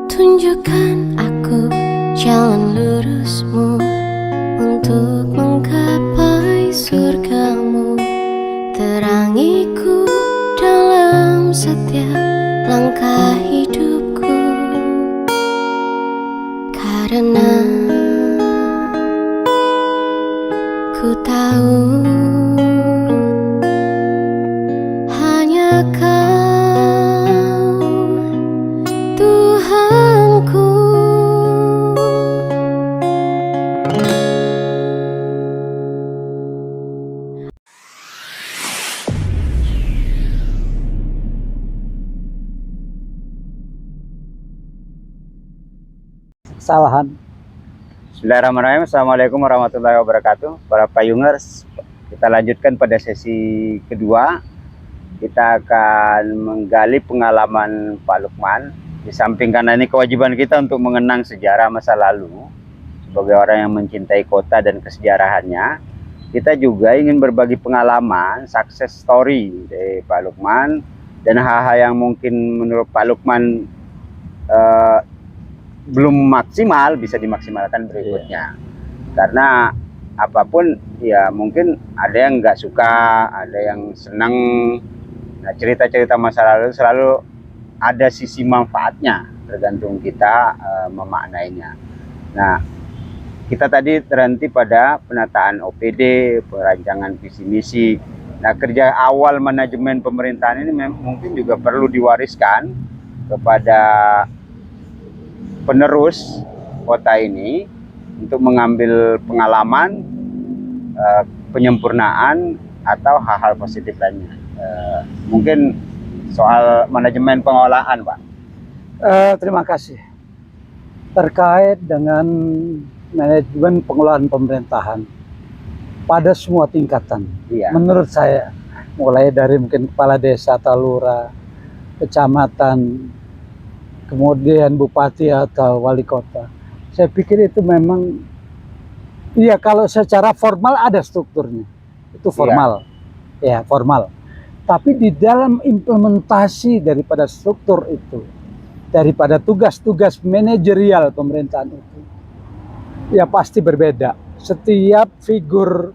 Tunjukkan aku jalan lurusmu untuk menggapai surgamu. Terangiku dalam setiap langkah hidupku, karena ku tahu hanya Kau Tuhanku. Kesalahan. Bismillahirrahmanirrahim. Assalamualaikum warahmatullahi wabarakatuh. Para payungers, kita lanjutkan pada sesi kedua. Kita akan menggali pengalaman Pak Lukman. Di samping karena ini kewajiban kita untuk mengenang sejarah masa lalu sebagai orang yang mencintai kota dan kesejarahannya, kita juga ingin berbagi pengalaman, success story dari Pak Lukman dan hal-hal yang mungkin menurut Pak Lukman belum maksimal bisa dimaksimalkan berikutnya. Karena apapun ya mungkin ada yang nggak suka, ada yang senang. Nah, cerita-cerita masa lalu selalu ada sisi manfaatnya, tergantung kita memaknainya. Nah, kita tadi terhenti pada penataan OPD, perancangan visi misi. Nah, kerja awal manajemen pemerintahan ini mungkin juga perlu diwariskan kepada penerus kota ini untuk mengambil pengalaman, penyempurnaan atau hal-hal positif lainnya. Mungkin soal manajemen pengolahan, Pak. Terima kasih. Terkait dengan manajemen pengelolaan pemerintahan pada semua tingkatan, Iya. menurut saya, mulai dari mungkin kepala desa atau lurah, kecamatan, kemudian bupati atau wali kota, saya pikir itu memang, iya, kalau secara formal ada strukturnya, itu formal, ya formal. Tapi di dalam implementasi daripada struktur itu, daripada tugas-tugas manajerial pemerintahan itu, ya pasti berbeda. Setiap figur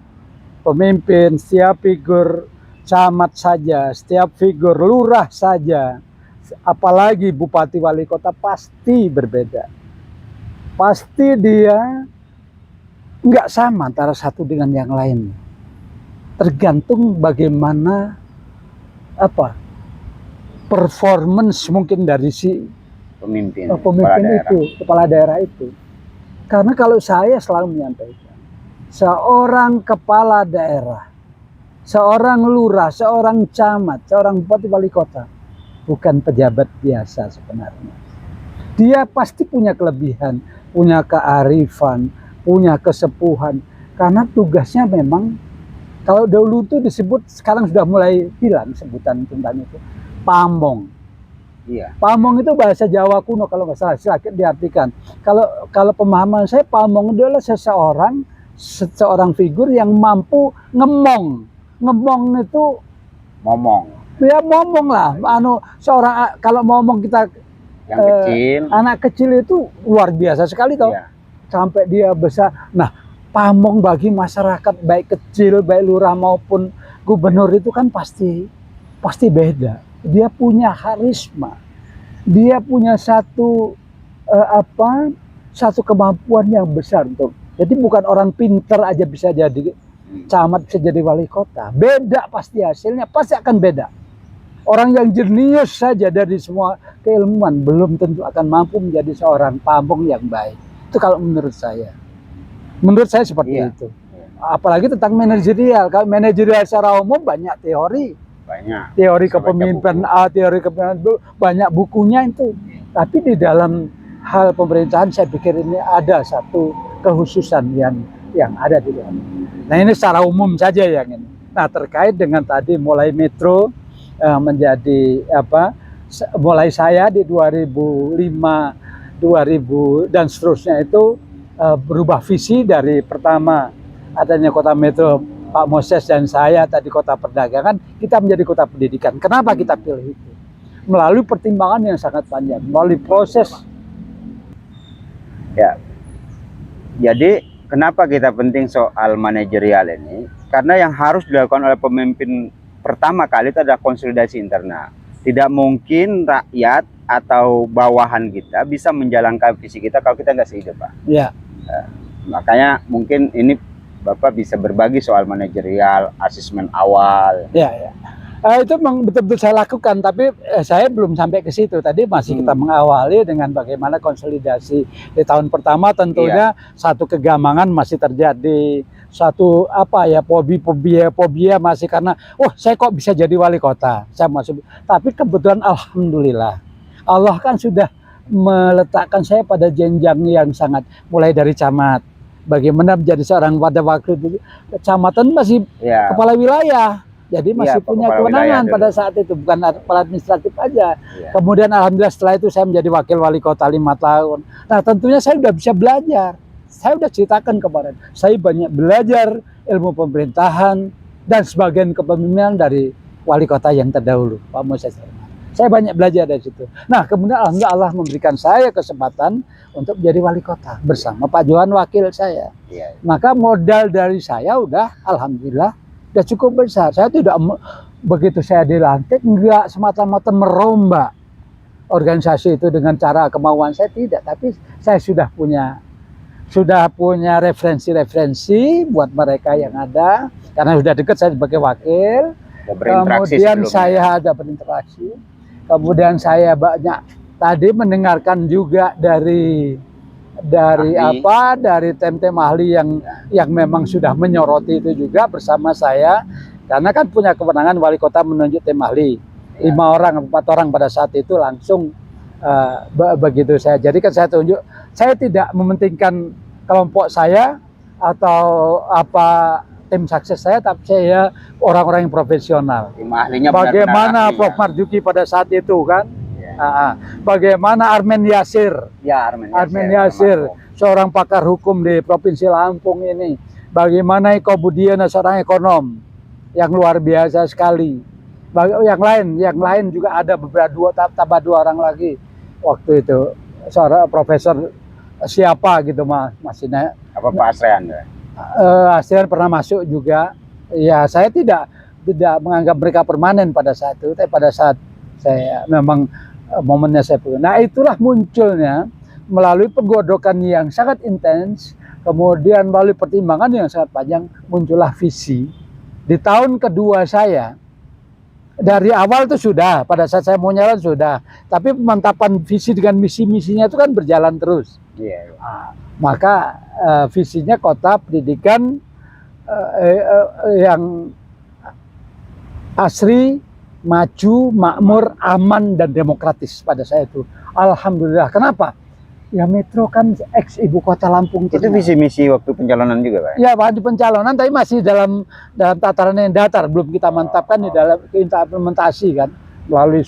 pemimpin, setiap figur camat saja, setiap figur lurah saja, apalagi bupati wali kota pasti berbeda. Pasti dia nggak sama antara satu dengan yang lain. Tergantung bagaimana performance mungkin dari si Pemimpin kepala daerah itu. Karena kalau saya selalu menyampaikan, seorang kepala daerah, seorang lurah, seorang camat, seorang bupati wali kota bukan pejabat biasa sebenarnya. Dia pasti punya kelebihan, punya kearifan, punya kesepuhan, karena tugasnya memang, kalau dahulu itu disebut, sekarang sudah mulai hilang sebutan tentang itu, pamong. Iya. Pamong itu bahasa Jawa kuno kalau nggak salah, silakan diartikan. Kalau pemahaman saya, pamong itu adalah seseorang figur yang mampu ngemong. Ngemong itu Ngomong. ya ngomong lah. Seorang, kalau ngomong kita Yang kecil. anak kecil itu luar biasa sekali toh. Iya. Sampai dia besar. Nah, pamong bagi masyarakat baik kecil, baik lurah maupun gubernur itu kan pasti beda. Dia punya karisma. Dia punya satu kemampuan yang besar untuk. Jadi bukan orang pinter aja bisa jadi camat, bisa jadi wali kota. Beda pasti hasilnya, pasti akan beda. Orang yang jenius saja dari semua keilmuan belum tentu akan mampu menjadi seorang pamong yang baik. Itu kalau menurut saya. Menurut saya seperti itu. Apalagi tentang manajerial. Kalau manajerial secara umum banyak teori. Banyak. Teori kepemimpinan, teori kepemimpinan, banyak bukunya itu. Tapi di dalam hal pemerintahan saya pikir ini ada satu kekhususan yang ada di dalam. Nah, ini secara umum saja yang ini. Nah, terkait dengan tadi mulai metro menjadi mulai saya di 2005, 2000 dan seterusnya itu berubah visi dari pertama adanya kota metro Pak Moses dan saya tadi kota perdagangan, kita menjadi kota pendidikan. Kenapa kita pilih itu? Melalui pertimbangan yang sangat panjang, melalui proses Ya, jadi kenapa kita penting soal manajerial ini? Karena yang harus dilakukan oleh pemimpin pertama kali itu adalah konsolidasi internal. Tidak mungkin rakyat atau bawahan kita bisa menjalankan visi kita kalau kita nggak sehidup, Pak. Ya. Makanya mungkin ini Bapak bisa berbagi soal manajerial, asesmen awal. Ya, ya. Itu memang betul-betul saya lakukan, tapi saya belum sampai ke situ. Tadi masih kita mengawali dengan bagaimana konsolidasi. Di tahun pertama tentunya satu kegamangan masih terjadi, satu apa ya, fobia masih karena, saya kok bisa jadi wali kota. Saya masih, tapi kebetulan alhamdulillah Allah kan sudah meletakkan saya pada jenjang yang sangat, mulai dari camat. Bagaimana menjadi seorang pada waktu itu kecamatan masih kepala wilayah. Jadi masih punya kewenangan pada saat itu, bukan kepala administratif aja. Kemudian alhamdulillah setelah itu saya menjadi wakil wali kota 5 tahun. Nah tentunya saya sudah bisa belajar. Saya sudah ceritakan kemarin, saya banyak belajar ilmu pemerintahan dan sebagian kepemimpinan dari wali kota yang terdahulu, Pak Moses. Saya banyak belajar dari situ. Nah kemudian alhamdulillah Allah memberikan saya kesempatan untuk menjadi wali kota bersama Pak Johan wakil saya. Maka modal dari saya udah alhamdulillah udah cukup besar. Saya tidak begitu saya dilantik enggak semata-mata merombak organisasi itu dengan cara kemauan saya, tidak, tapi saya sudah punya referensi buat mereka yang ada karena sudah dekat saya sebagai wakil. Kemudian saya ada berinteraksi. Kemudian saya banyak tadi mendengarkan juga dari tim-tim ahli yang memang sudah menyoroti itu juga bersama saya, karena kan punya kewenangan wali kota menunjuk tim ahli 5 orang 4 orang pada saat itu langsung begitu saya. Jadi kan saya tunjuk, saya tidak mementingkan kelompok saya atau tim sukses saya, tapi saya orang-orang yang profesional. Tim ahlinya bagaimana Prof. Marzuki pada saat itu kan? Bagaimana Armen Yasir, Armen Yasir, seorang pakar hukum di Provinsi Lampung ini. Bagaimana Eko Budiana, seorang ekonom yang luar biasa sekali. Yang lain juga ada beberapa tambah 2 orang lagi waktu itu. Seorang profesor siapa gitu Mas Ina. Apa Pak Asrean? Asrean pernah masuk juga. Ya saya tidak menganggap mereka permanen pada saat itu, tapi pada saat saya memang momennya saya punya. Nah itulah munculnya melalui penggodokan yang sangat intens, kemudian melalui pertimbangan yang sangat panjang, muncullah visi. Di tahun kedua saya, dari awal itu sudah, pada saat saya mau nyalon sudah, tapi pemantapan visi dengan misi-misinya itu kan berjalan terus. Maka visinya kota pendidikan yang asri, maju, makmur, aman, dan demokratis pada saya itu. Alhamdulillah. Kenapa? Ya Metro kan ex ibu kota Lampung. Itu visi misi waktu pencalonan juga, Pak? Ya, waktu pencalonan, tapi masih dalam tataran yang datar, belum kita mantapkan di dalam implementasi kan, melalui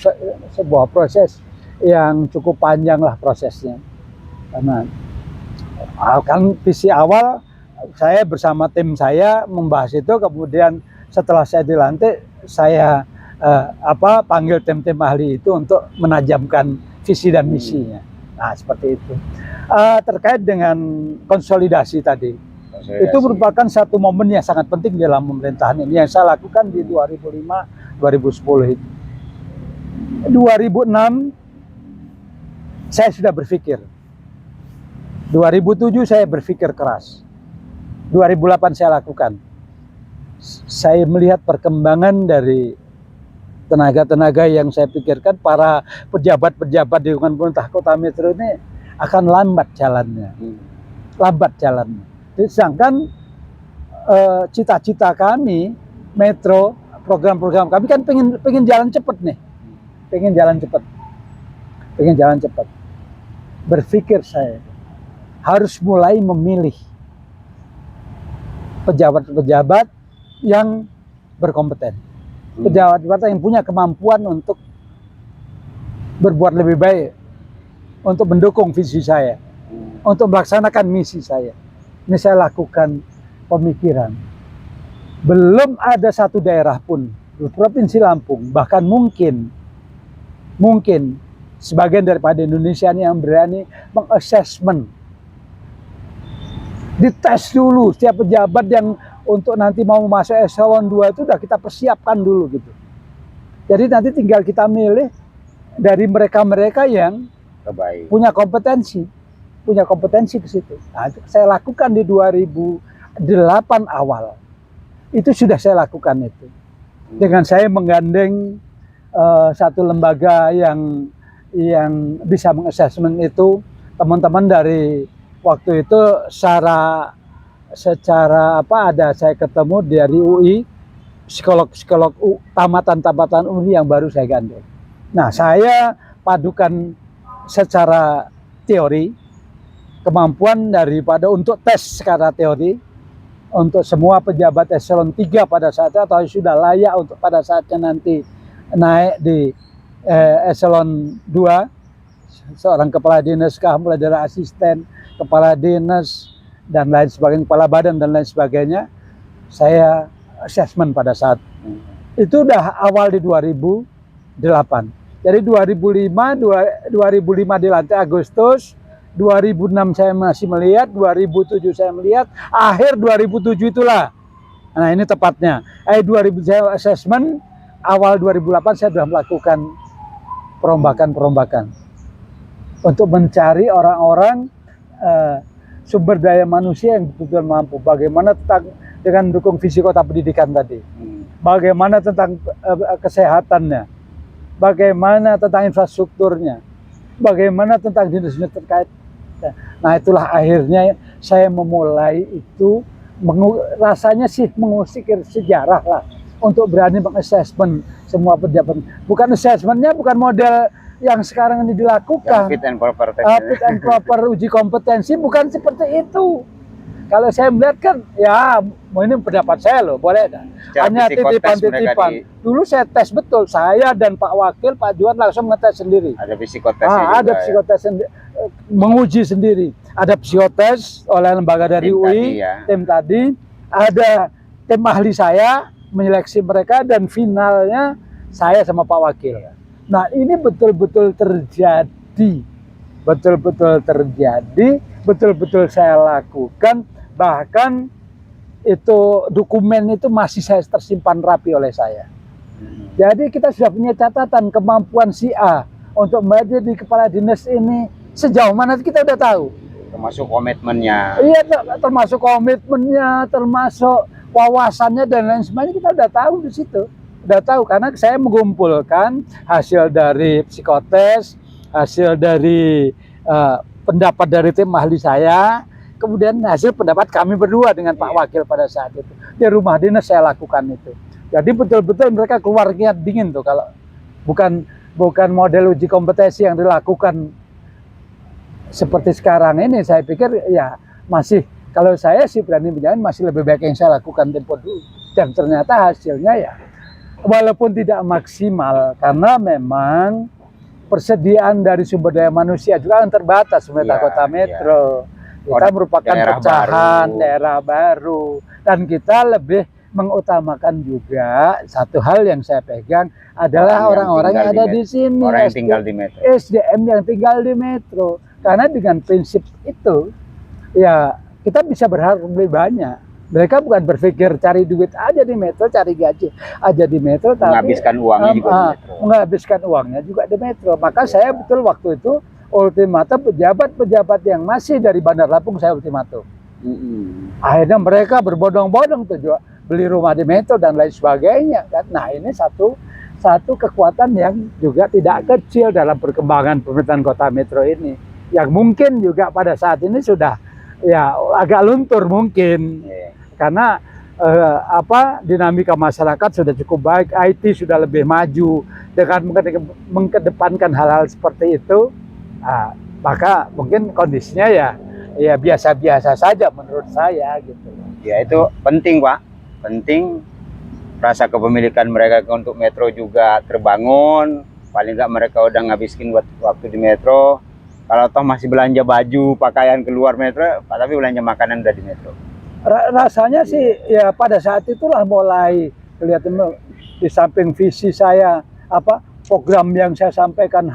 sebuah proses yang cukup panjang lah prosesnya. Karena kan visi awal saya bersama tim saya membahas itu, kemudian setelah saya dilantik saya panggil tim-tim ahli itu untuk menajamkan visi dan misinya. Nah seperti itu. Terkait dengan konsolidasi tadi, itu merupakan satu momen yang sangat penting dalam pemerintahan ini yang saya lakukan di 2005-2010 itu. 2006 saya sudah berpikir, 2007 saya berpikir keras, 2008 saya lakukan. Saya melihat perkembangan dari tenaga-tenaga yang saya pikirkan para pejabat-pejabat di lingkungan pemerintah Kota Metro ini akan lambat jalannya. Sedangkan cita-cita kami Metro, program-program kami kan pengen jalan cepat nih, pengen jalan cepat. Berpikir saya harus mulai memilih pejabat-pejabat yang berkompeten. Pejabat-pejabat yang punya kemampuan untuk berbuat lebih baik, untuk mendukung visi saya, untuk melaksanakan misi saya. Ini saya lakukan pemikiran. Belum ada satu daerah pun di Provinsi Lampung, bahkan mungkin sebagian daripada Indonesia ini yang berani mengassessment dites dulu setiap pejabat yang untuk nanti mau masuk eselon 2 itu udah kita persiapkan dulu gitu. Jadi nanti tinggal kita milih dari mereka-mereka yang Terbaik. punya kompetensi ke situ. Nah, itu saya lakukan di 2008 awal. Itu sudah saya lakukan itu. Dengan saya menggandeng satu lembaga yang bisa mengassessment itu, teman-teman dari waktu itu secara ada saya ketemu dari UI, psikolog tamatan UI yang baru saya gandeng. Nah, saya padukan secara teori kemampuan daripada untuk tes secara teori untuk semua pejabat eselon 3 pada saatnya atau sudah layak untuk pada saatnya nanti naik di eselon 2, seorang kepala dinas, mulai dari asisten, kepala dinas dan lain sebagainya, kepala badan dan lain sebagainya, saya assessment pada saat itu udah awal di 2008. Jadi 2005 dilantik Agustus, 2006 saya masih melihat, 2007 saya melihat, akhir 2007 itulah. Nah, ini tepatnya. 2000 saya assessment, awal 2008 saya sudah melakukan perombakan untuk mencari orang-orang sumber daya manusia yang betul-betul mampu. Bagaimana tentang dengan mendukung visi kota pendidikan tadi. Bagaimana tentang kesehatannya. Bagaimana tentang infrastrukturnya. Bagaimana tentang dinas-dinas terkait. Nah, itulah akhirnya saya memulai itu, rasanya sih mengusik sejarah lah untuk berani mengassessment semua pejabat. Bukan assessmentnya bukan model yang sekarang ini dilakukan. Fit and proper fit and proper uji kompetensi, bukan seperti itu. Kalau saya melihat kan, ya ini pendapat saya loh, boleh dah. Hanya titipan-titipan. Dulu saya tes betul, saya dan Pak Wakil, Pak Juan langsung ngetes sendiri. Ada psikotesnya juga. Ada psikotes menguji sendiri. Ada psikotes oleh lembaga dari UI, tim tadi. Ada tim ahli saya menyeleksi mereka dan finalnya saya sama Pak Wakil. Nah, ini betul-betul terjadi. Betul-betul saya lakukan. Bahkan itu dokumen itu masih saya tersimpan rapi oleh saya. Jadi kita sudah punya catatan kemampuan si A untuk menjadi kepala dinas ini sejauh mana kita udah tahu. Termasuk komitmennya. Iya, termasuk komitmennya, termasuk wawasannya dan lain sebagainya, kita udah tahu di situ. Udah tahu karena saya mengumpulkan hasil dari psikotes, hasil dari pendapat dari tim ahli saya, kemudian hasil pendapat kami berdua dengan Pak Wakil pada saat itu. Di rumah dinas saya lakukan itu. Jadi betul-betul mereka keluar niat dingin tuh, kalau bukan model uji kompetensi yang dilakukan seperti sekarang ini. Saya pikir ya masih, kalau saya sih berani menjamin masih lebih baik yang saya lakukan tempo dulu. Dan ternyata hasilnya ya walaupun tidak maksimal karena memang persediaan dari sumber daya manusia juga kan terbatas pemerintah kota metro. Kita merupakan pecahan daerah baru dan kita lebih mengutamakan juga satu hal yang saya pegang adalah orang-orang yang ada di sini, orang yang tinggal di metro, SDM yang tinggal di metro. Karena dengan prinsip itu ya kita bisa berharap lebih banyak. Mereka bukan berpikir cari duit aja di metro, cari gaji aja di metro, tapi menghabiskan uangnya juga di metro. Menghabiskan uangnya juga di metro. Maka saya betul waktu itu ultimatum pejabat-pejabat yang masih dari Bandar Lampung saya ultimatum. Akhirnya mereka berbondong-bondong tuh beli rumah di metro dan lain sebagainya. Nah, ini satu kekuatan yang juga tidak kecil dalam perkembangan pemerintahan kota metro ini. Yang mungkin juga pada saat ini sudah ya agak luntur mungkin. Karena dinamika masyarakat sudah cukup baik, IT sudah lebih maju, dengan mengedepankan hal-hal seperti itu. Nah, maka mungkin kondisinya ya biasa-biasa saja menurut saya gitu. Ya itu penting Pak, penting rasa kepemilikan mereka untuk metro juga terbangun. Paling nggak mereka udah ngabiskin waktu di metro. Kalau toh masih belanja baju, pakaian keluar metro, tapi belanja makanan udah di metro. Rasanya sih ya pada saat itulah mulai kelihatan di samping visi saya program yang saya sampaikan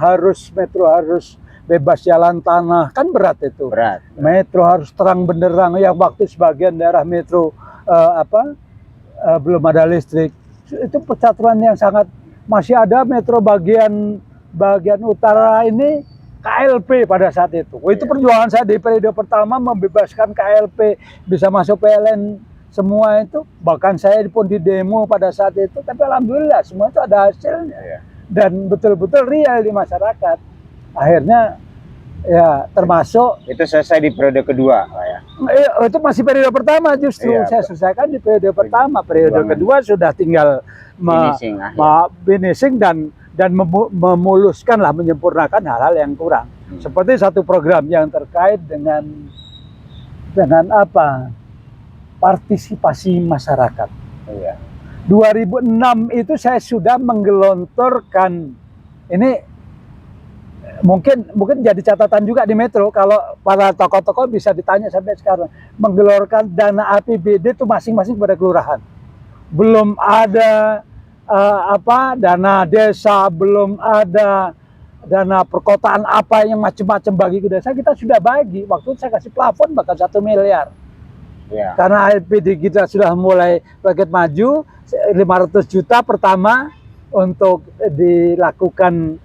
metro harus bebas jalan tanah, kan berat itu. Berat. Metro harus terang benderang, yang waktu sebagian daerah metro belum ada listrik. Itu percaturan yang sangat, masih ada metro bagian utara ini KLP pada saat itu. Itu perjuangan saya di periode pertama, membebaskan KLP, bisa masuk PLN semua itu. Bahkan saya pun di demo pada saat itu, tapi alhamdulillah semua itu ada hasilnya. Dan betul-betul real di masyarakat. Akhirnya ya termasuk itu selesai di periode kedua, Pak ya. Itu masih periode pertama justru. Saya selesaikan di periode pertama. Periode kedua sudah tinggal finishing dan memuluskan lah, menyempurnakan hal-hal yang kurang. Seperti satu program yang terkait dengan apa? Partisipasi masyarakat. 2006 itu saya sudah menggelontorkan, ini mungkin jadi catatan juga di Metro, kalau para tokoh-tokoh bisa ditanya sampai sekarang, menggelontorkan dana APBD itu masing-masing pada kelurahan. Belum ada dana desa, belum ada dana perkotaan apa yang macam-macam bagi ke desa, kita sudah bagi. Waktu itu saya kasih plafon bahkan 1 miliar. Karena APBD kita sudah mulai paket maju, 500 juta pertama untuk dilakukan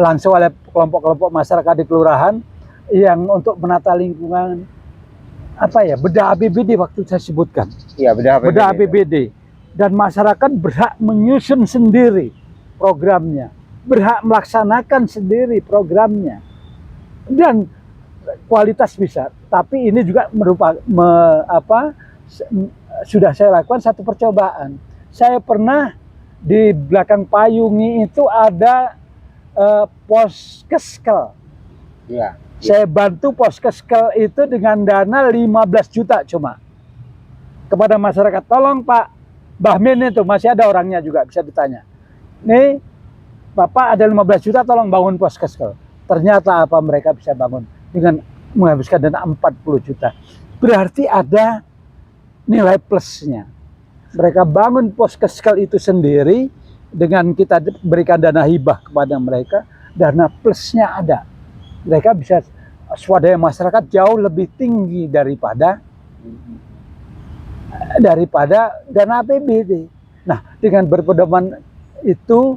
langsung oleh kelompok-kelompok masyarakat di kelurahan yang untuk menata lingkungan, bedah APBD waktu saya sebutkan. Bedah APBD. Dan masyarakat berhak menyusun sendiri programnya, berhak melaksanakan sendiri programnya, dan kualitas bisa. Tapi ini juga sudah saya lakukan satu percobaan. Saya pernah di belakang Payungi itu ada Poskeskel. Saya bantu Poskeskel itu dengan dana 15 juta cuma. Kepada masyarakat, tolong Pak Bahmin itu, masih ada orangnya juga, bisa ditanya. Nih, Bapak ada 15 juta, tolong bangun Poskeskel. Ternyata mereka bisa bangun dengan menghabiskan dana 40 juta. Berarti ada nilai plusnya. Mereka bangun Poskeskel itu sendiri, dengan kita berikan dana hibah kepada mereka, dana plusnya ada. Mereka bisa swadaya masyarakat jauh lebih tinggi daripada dana APBD. Nah, dengan berpedoman itu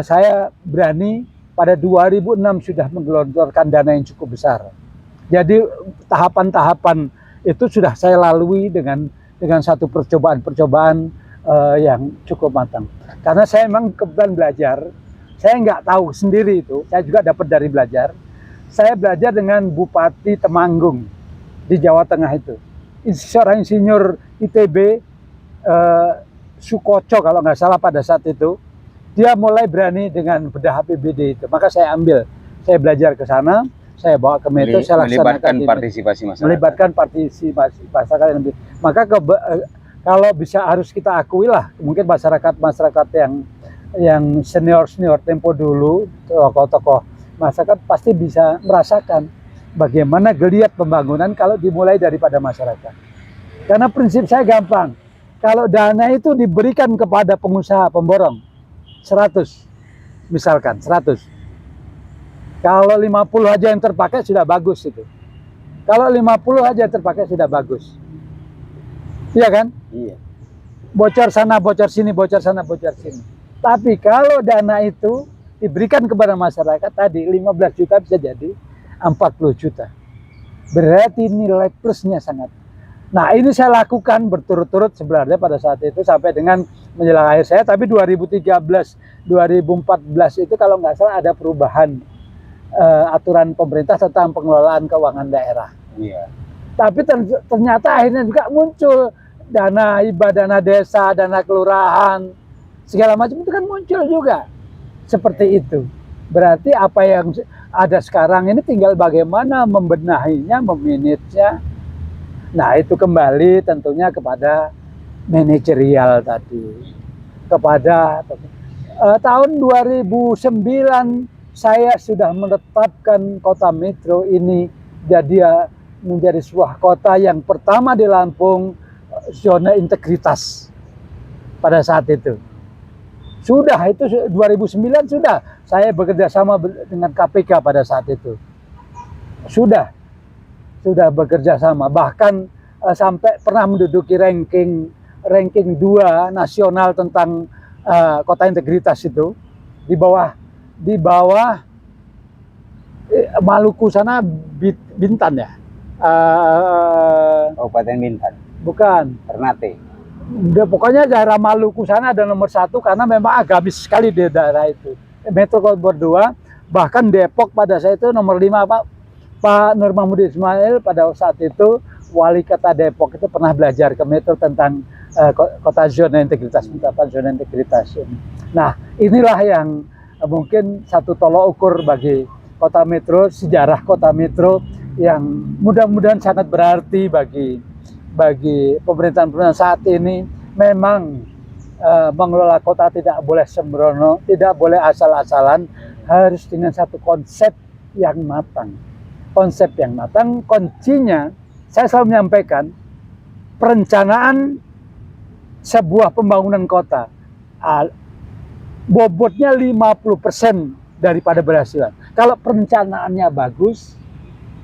saya berani pada 2006 sudah menggelontorkan dana yang cukup besar. Jadi tahapan-tahapan itu sudah saya lalui dengan satu percobaan yang cukup matang. Karena saya memang kebetulan belajar, saya nggak tahu sendiri itu, saya juga dapat dari belajar. Saya belajar dengan Bupati Temanggung di Jawa Tengah itu. Seorang insinyur ITB, Sukoco kalau nggak salah pada saat itu, dia mulai berani dengan bedah APBD itu. Maka saya belajar ke sana, saya bawa ke Metro, saya laksanakan partisipasi masyarakat. Melibatkan partisipasi masyarakat yang lebih. Maka kalau bisa harus kita akui lah, mungkin masyarakat yang senior tempo dulu, tokoh-tokoh masyarakat pasti bisa merasakan bagaimana geliat pembangunan kalau dimulai daripada masyarakat. Karena prinsip saya gampang, kalau dana itu diberikan kepada pengusaha pemborong 100, misalkan 100, kalau 50 aja yang terpakai sudah bagus itu. Kalau 50 aja yang terpakai sudah bagus. Iya kan? Iya. Bocor sana, bocor sini, bocor sana, bocor sini. Tapi kalau dana itu diberikan kepada masyarakat tadi 15 juta bisa jadi 40 juta. Berarti nilai plusnya sangat. Nah, ini saya lakukan berturut-turut sebenarnya pada saat itu sampai dengan menjelang akhir saya. Tapi 2013, 2014 itu kalau nggak salah ada perubahan aturan pemerintah tentang pengelolaan keuangan daerah. Iya. Tapi ternyata akhirnya juga muncul dana hibah, dana desa, dana kelurahan, segala macam itu kan muncul juga. Seperti itu. Berarti apa yang ada sekarang ini tinggal bagaimana membenahinya, memanagenya. Nah, itu kembali tentunya kepada manajerial tadi. Kepada tahun 2009 saya sudah menetapkan kota Metro ini menjadi sebuah kota yang pertama di Lampung zona integritas pada saat itu. Sudah, itu 2009 sudah. Saya bekerja sama dengan KPK pada saat itu. Sudah bekerja sama. Bahkan sampai pernah menduduki ranking 2 nasional tentang kota integritas itu, di bawah Maluku sana, Bintan ya. Kabupaten Bintan. Bukan. Ternate. Pokoknya daerah Maluku sana ada nomor 1 karena memang agamis sekali di daerah itu. Metro nomor 2, bahkan Depok pada saat itu nomor 5 Pak Nur Mahmudi Ismail pada saat itu wali kota Depok itu pernah belajar ke Metro tentang kota zona integritas, penetapan zona integritas ini. Nah, inilah yang mungkin satu tolok ukur bagi kota Metro, sejarah kota Metro yang mudah-mudahan sangat berarti bagi pemerintahan saat ini. Memang mengelola kota tidak boleh sembrono, tidak boleh asal-asalan, harus dengan satu konsep yang matang. Konsep yang matang, kuncinya saya selalu menyampaikan, perencanaan sebuah pembangunan kota bobotnya 50% daripada berhasilan. Kalau perencanaannya bagus,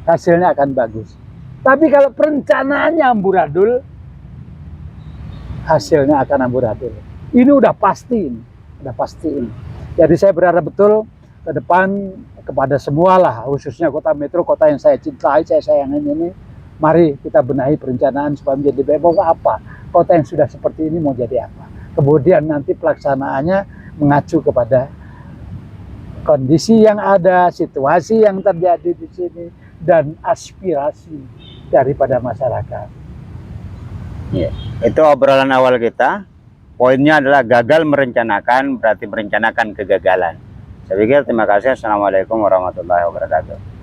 hasilnya akan bagus. Tapi kalau perencanaannya amburadul, hasilnya akan amburadul. Ini udah pasti ini. Jadi saya berharap betul ke depan kepada semua lah, khususnya kota Metro, kota yang saya cintai, saya sayangin ini, mari kita benahi perencanaan supaya menjadi baik. Mau apa? Kota yang sudah seperti ini mau jadi apa? Kemudian nanti pelaksanaannya mengacu kepada kondisi yang ada, situasi yang terjadi di sini, dan aspirasi daripada masyarakat. Ya, itu obrolan awal kita. Poinnya adalah gagal merencanakan berarti merencanakan kegagalan. Saya pikir terima kasih. Assalamualaikum warahmatullahi wabarakatuh.